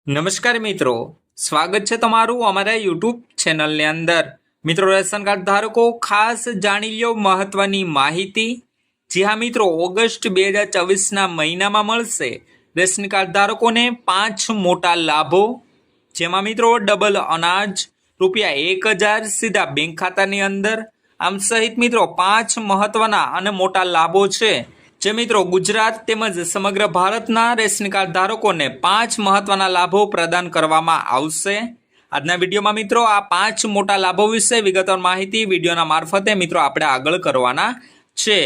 નમસ્કાર મિત્રો, સ્વાગત છે તમારું અમારા યુટ્યુબ ચેનલની અંદર। મિત્રો, રેશન કાર્ડ ધારકો ખાસ જાણી લો મહત્વની માહિતી। જી હા મિત્રો, ઓગસ્ટ 2024ના મહિનામાં મળશે રેશન કાર્ડ ધારકોને 5 મોટા લાભો, જેમાં મિત્રો ડબલ અનાજ, ₹1000 સીધા બેંક ખાતાની અંદર, આમ સહિત મિત્રો 5 મહત્વના અને મોટા લાભો છે જે મિત્રો ગુજરાત તેમજ સમગ્ર ભારતના રેશન કાર્ડ ધારકોને 5 મહત્વના લાભો પ્રદાન કરવામાં આવશે। આજના વિડીયોમાં મિત્રો આ 5 મોટા લાભો વિશે વિગતવાર માહિતી વિડીયોના મારફતે મિત્રો આપણે આગળ કરવાના છે।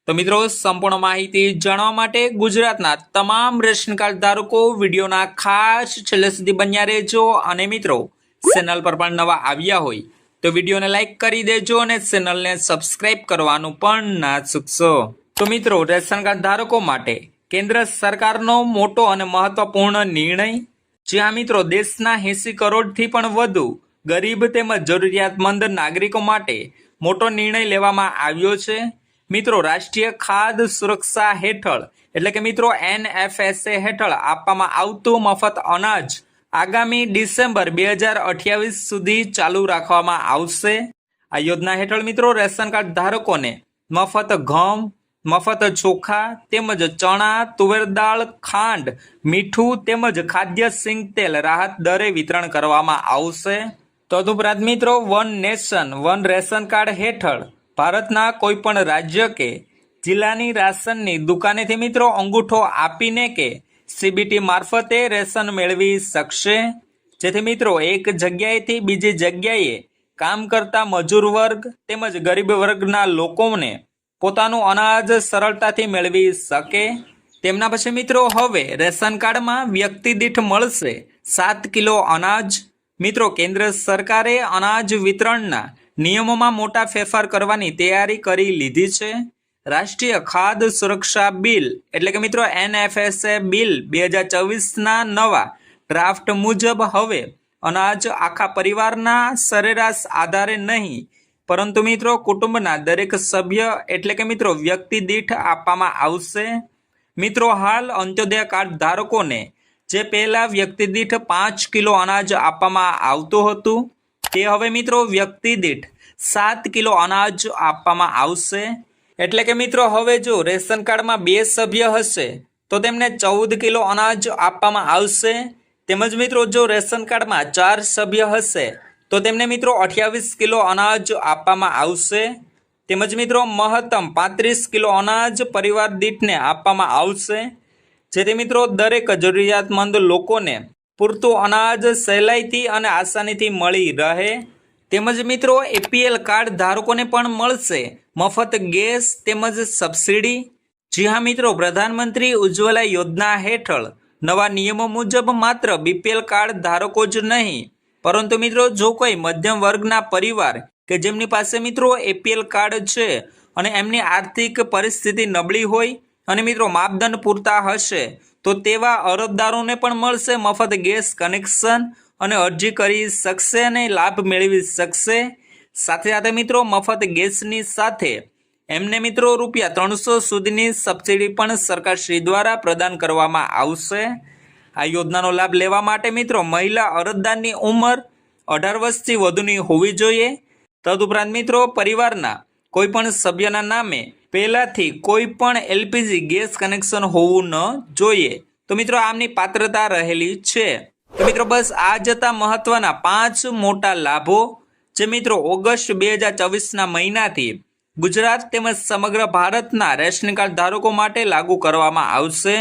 તો મિત્રો, સંપૂર્ણ માહિતી જાણવા માટે ગુજરાતના તમામ રેશન કાર્ડ ધારકો વિડીયોના ખાસ છેલ્લે સુધી બન્યા રહેજો અને મિત્રો ચેનલ પર પણ નવા આવ્યા હોય તો વિડીયોને લાઈક કરી દેજો અને ચેનલને સબસ્ક્રાઇબ કરવાનું પણ ના ચૂકશો। તો મિત્રો, રેશન કાર્ડ ધારકો માટે કેન્દ્ર સરકારનો મોટો અને મહત્વપૂર્ણ નિર્ણય। જ્યાં મિત્રો દેશના 80 કરોડથી પણ વધુ ગરીબ તેમજ જરૂરિયાતમંદ નાગરિકો માટે મોટો નિર્ણય લેવામાં આવ્યો છે। મિત્રો, રાષ્ટ્રીય ખાદ્ય સુરક્ષા હેઠળ એટલે કે મિત્રો NFSA હેઠળ આપવામાં આવતું મફત અનાજ આગામી ડિસેમ્બર 2028 સુધી ચાલુ રાખવામાં આવશે। આ યોજના હેઠળ મિત્રો રેશન કાર્ડ ધારકોને મફત ઘઉં, મફત ચોખા તેમજ ચણા, તુવેર દાળ, ખાંડ, મીઠું તેમજ ખાદ્ય સિંગ તેલ રાહત દરે વિતરણ કરવામાં આવશે। તદુપરાંત મિત્રો one nation one ration card હેઠળ ભારતના કોઈપણ રાજ્ય કે જિલ્લાની રાશનની દુકાનેથી મિત્રો અંગૂઠો આપીને કે CBT મારફતે રેશન મેળવી શકશે, જેથી મિત્રો એક જગ્યાએથી બીજી જગ્યાએ કામ કરતા મજૂર વર્ગ તેમજ ગરીબ વર્ગના લોકોને પોતાનું અનાજ સરળતાથી મેળવી શકે। તેમના પછી મિત્રો હવે રેશન કાર્ડમાં વ્યક્તિ દીઠ મળશે 7 કિલો અનાજ। મિત્રો, કેન્દ્ર સરકારે અનાજ વિતરણના નિયમોમાં મોટા ફેરફાર કરવાની તૈયારી કરી લીધી છે। રાષ્ટ્રીય ખાદ્ય સુરક્ષા બિલ એટલે કે મિત્રો NFSA બિલ 2024ના નવા ડ્રાફ્ટ મુજબ હવે અનાજ આખા પરિવારના સરેરાશ આધારે નહીં પરંતુ મિત્રો કુટુંબના દરેક સભ્ય એટલે કે મિત્રો વ્યક્તિ દીઠ આપવામાં આવશે। મિત્રો, હાલ અંત્યોદય કાર્ડ ધારકોને જે પહેલા વ્યક્તિ દીઠ 5 કિલો અનાજ આપવામાં આવતું હતું તે હવે મિત્રો વ્યક્તિ દીઠ 7 કિલો અનાજ આપવામાં આવશે। એટલે કે મિત્રો હવે જો રેશન કાર્ડમાં 2 સભ્ય હશે તો તેમને 14 કિલો અનાજ આપવામાં આવશે, તેમજ મિત્રો જો રેશન કાર્ડમાં 4 સભ્ય હશે તો તેમને મિત્રો 28 કિલો અનાજ આપવામાં આવશે, તેમજ મિત્રો મહત્તમ 35 કિલો અનાજ પરિવાર દીઠને આપવામાં આવશે, જેથી મિત્રો દરેક જરૂરિયાતમંદ લોકોને પૂરતું અનાજ સહેલાઈથી અને આસાનીથી મળી રહે। તેમજ મિત્રો APL કાર્ડ ધારકોને પણ મળશે મફત ગેસ તેમજ સબસિડી। જી હા મિત્રો, પ્રધાનમંત્રી ઉજ્જવલા યોજના હેઠળ નવા નિયમો મુજબ માત્ર BPL કાર્ડ ધારકો જ નહીં પરંતુ મિત્રો જો કોઈ મધ્યમ વર્ગના પરિવાર કે જેમની પાસે મિત્રો APL કાર્ડ છે અને એમની આર્થિક પરિસ્થિતિ નબળી હોય અને મિત્રો માપદંડ પૂરતા હશે તો તેવા અરજદારોને પણ મળશે મફત ગેસ કનેક્શન અને અરજી કરી શકશે અને લાભ મેળવી શકશે। સાથે સાથે મિત્રો મફત ગેસની સાથે એમને મિત્રો ₹300 સુધીની સબસિડી પણ સરકારશ્રી દ્વારા પ્રદાન કરવામાં આવશે। આ યોજનાનો લાભ લેવા માટે મિત્રો મહિલા અરજદારની ઉંમર 18 વર્ષથી વધુની હોવી જોઈએ। તદુપરાંત મિત્રો પરિવારના કોઈપણ સભ્યના નામે પહેલાથી કોઈ પણ LPG ગેસ કનેક્શન હોવું ન જોઈએ। તો મિત્રો આમની પાત્રતા રહેલી છે। તો મિત્રો બસ આ જતા મહત્વના 5 મોટા લાભો જે મિત્રો ઓગસ્ટ 2024ના મહિનાથી ગુજરાત તેમજ સમગ્ર ભારતના રેશન કાર્ડ ધારકો માટે લાગુ કરવામાં આવશે।